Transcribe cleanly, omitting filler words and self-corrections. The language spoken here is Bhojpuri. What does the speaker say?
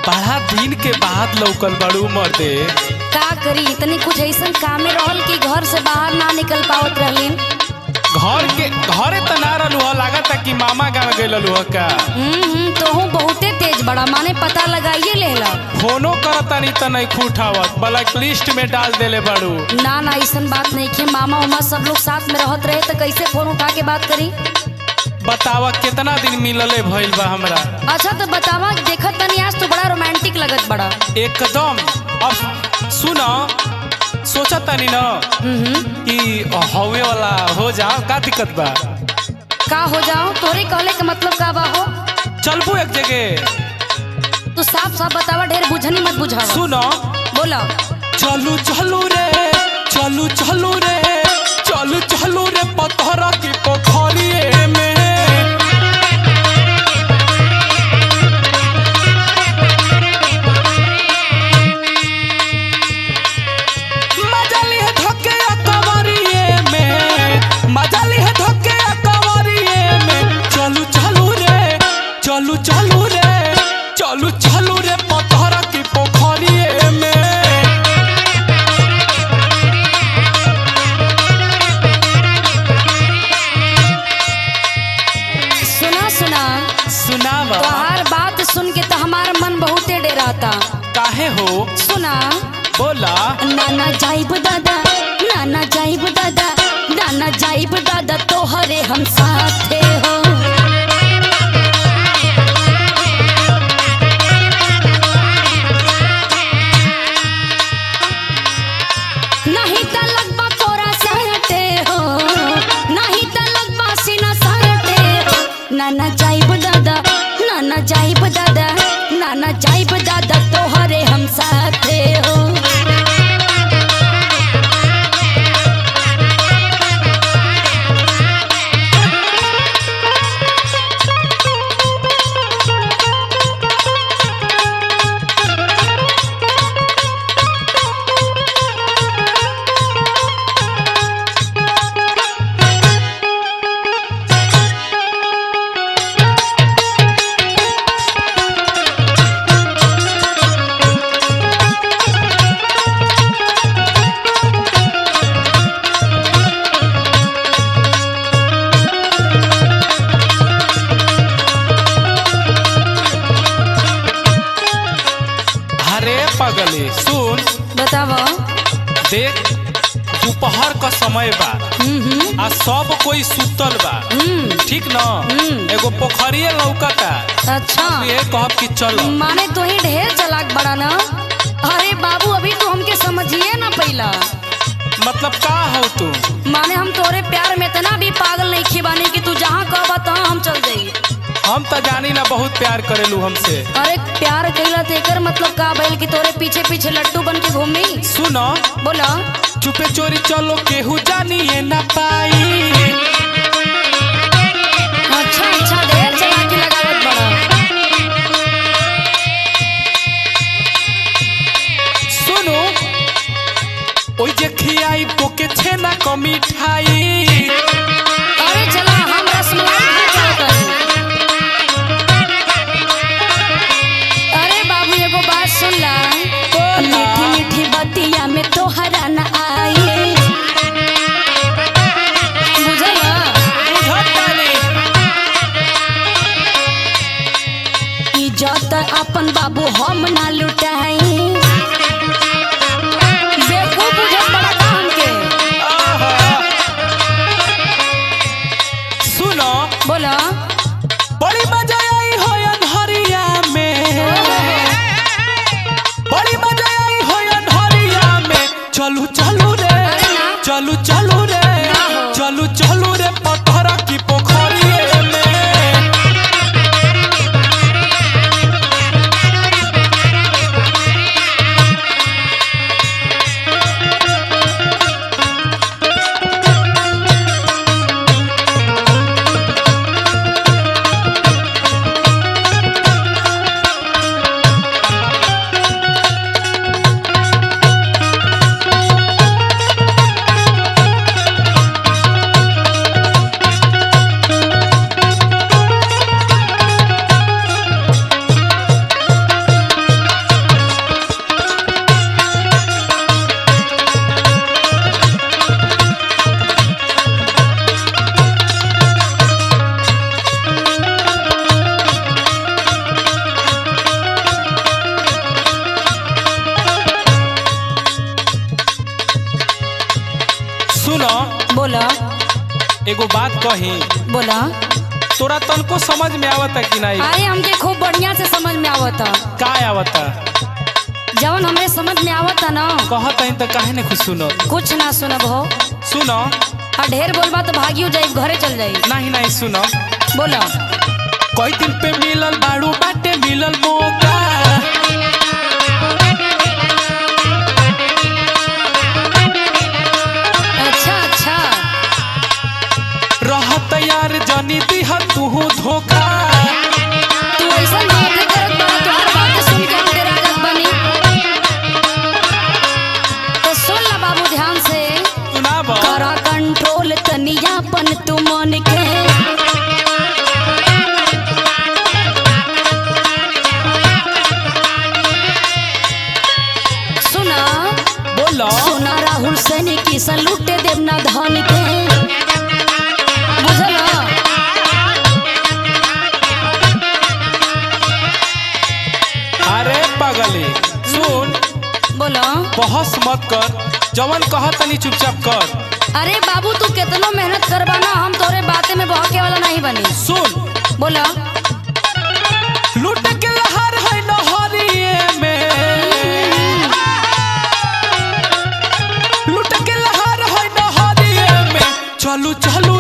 बड़ा दिन के बाद लौकल बड़ू मर्दे। का करी इतनी कुछ ऐसा कामे रहल कि घर से बाहर ना निकल पावत रहली। घरे त ना रहलू ह, लागत कि मामा गाँव गइलू ह का। तो हूँ बहुते तेज बड़ा माने पता लगाइए लेला। फोनो करतानी त नहीं खुठावत, ब्लैक लिस्ट में डाल देले बड़ू। ना ना ऐसन बात नहीं खे, मामा उमा सब लोग साथ में रहत रहे तो कैसे फोन उठा के बात करी। बतावा कितना दिन मिलले भइल बा हमरा। अच्छा तो बतावा, देखत तनी आज तो बड़ा रोमांटिक लगत बड़ा। एकदम। अब सुनो, सोचा तनी न कि हवे वाला हो जाओ, का दिक्कत बा। का हो जाओ, तोरे कहले के मतलब का बा हो। चलबू एक जगह। तू साफ साफ बतावा, ढेर बुझनी मत बुझावा। सुनो, बोला। चलू चलू रे, चलू चलू रे, चलू चलू रे पत्थर की पोखरिए में। चलू चलू रे, चलू चलू रे पत्थर की पोखरिए में। सुना सुना सुनावा। तोहार बात सुन के तो हमारा मन बहुते डेराता। काहे हो? सुना। बोला। नाना जाइब दादा, नाना जाइब दादा, नाना जाइब दादा तोहरे हम साथे हो। नहीं त लगबा तोरा सहटे हो, नहीं त लगबा सीना सहटे हो। नाना जाइब दादा, नाना जाइब दादा, नाना जाइब दादा तोहरे हम साथे हो। पगली सुन, बतावा। देख दोपहर का समय बा आ सब कोई सुतल बा, ठीक न। एगो पोखरिए लौकता। अच्छा ये कहब कि चलो। माने तो ही ढेर चलाक बड़ा ना। अरे बाबू अभी तो हमके समझिए ना पहला। मतलब का हो तू? माने हम तोरे प्यार में इतना भी पागल नहीं खिबानी कि तू जहाँ कहबा तहाँ हम चल जाई। हम तो जानी ना बहुत प्यार करेलू हमसे। अरे प्यार कइला तो एकर मतलब का भइल कि तोरे पीछे पीछे लट्टू बन के घूमी। सुनो। बोला। चुपे चोरी चलो केहू जानिए ना पाई। अच्छा अच्छा, ढेर चालाकी लगावत बड़ा। सुनो, ओई जे खियाई तो के छेना क मिठाई। अरे चला हम रसमलाई खा चाहता हूँ। अरे बाबू एगो बात सुन ला, मीठी मीठी बतिया में तोहरा न आई। बुझला? इज्जत अपन बाबू हम ना लुटाई। बेवकूफ बुझत बड़ा काम के। सुनो। बोला। बड़ी मजा आई हो अन्हरिया में, बड़ी मजा आई हो अन्हरिया में। चलू चलू रे, चलू चलू रे, चलू चलू रे पत्थर की पोखरिए में। एगो बात कही, बोला। तोरा तनको समझ में आवता कि नहीं? अरे हमके खूब बढ़िया से समझ में आवता। का आवता? जवन हमरे समझ में आवता ना कहत हई तो काहे ने कुछ सुनो? कुछ ना सुनब हो। सुनो। आ ढेर बोलबा तो भागियो जाई, घरे चल जाई। नहीं नहीं सुनो। बोला। कोई दिन पे मिलल बाड़ू बाटे मिलल मौका, अच्छा अच्छा रहत यार जनी दिह तू धोखा। तू ऐसा बातें करत बड़ा, तुम्हार बातें सुन के हम डेरा जात बानी। तो सुन ला बाबू ध्यान से। सुनाब। करा कंट्रोल तनियापन तू मन के। सुना। बोलो। सुना राहुल सैनी की सलूटे देवना धन के। बुझला। अरे पागली सुन, बोला। बहस मत कर, जवन कहत तनी चुपचाप कर। अरे बाबू तू कितनो मेहनत करबा ना, हम तोरे बातें में बहके वाला नहीं बनी। सुन। बोला। लूट के लहर है नहरिए में, लूट के लहर है नहरिए में, चलू चलू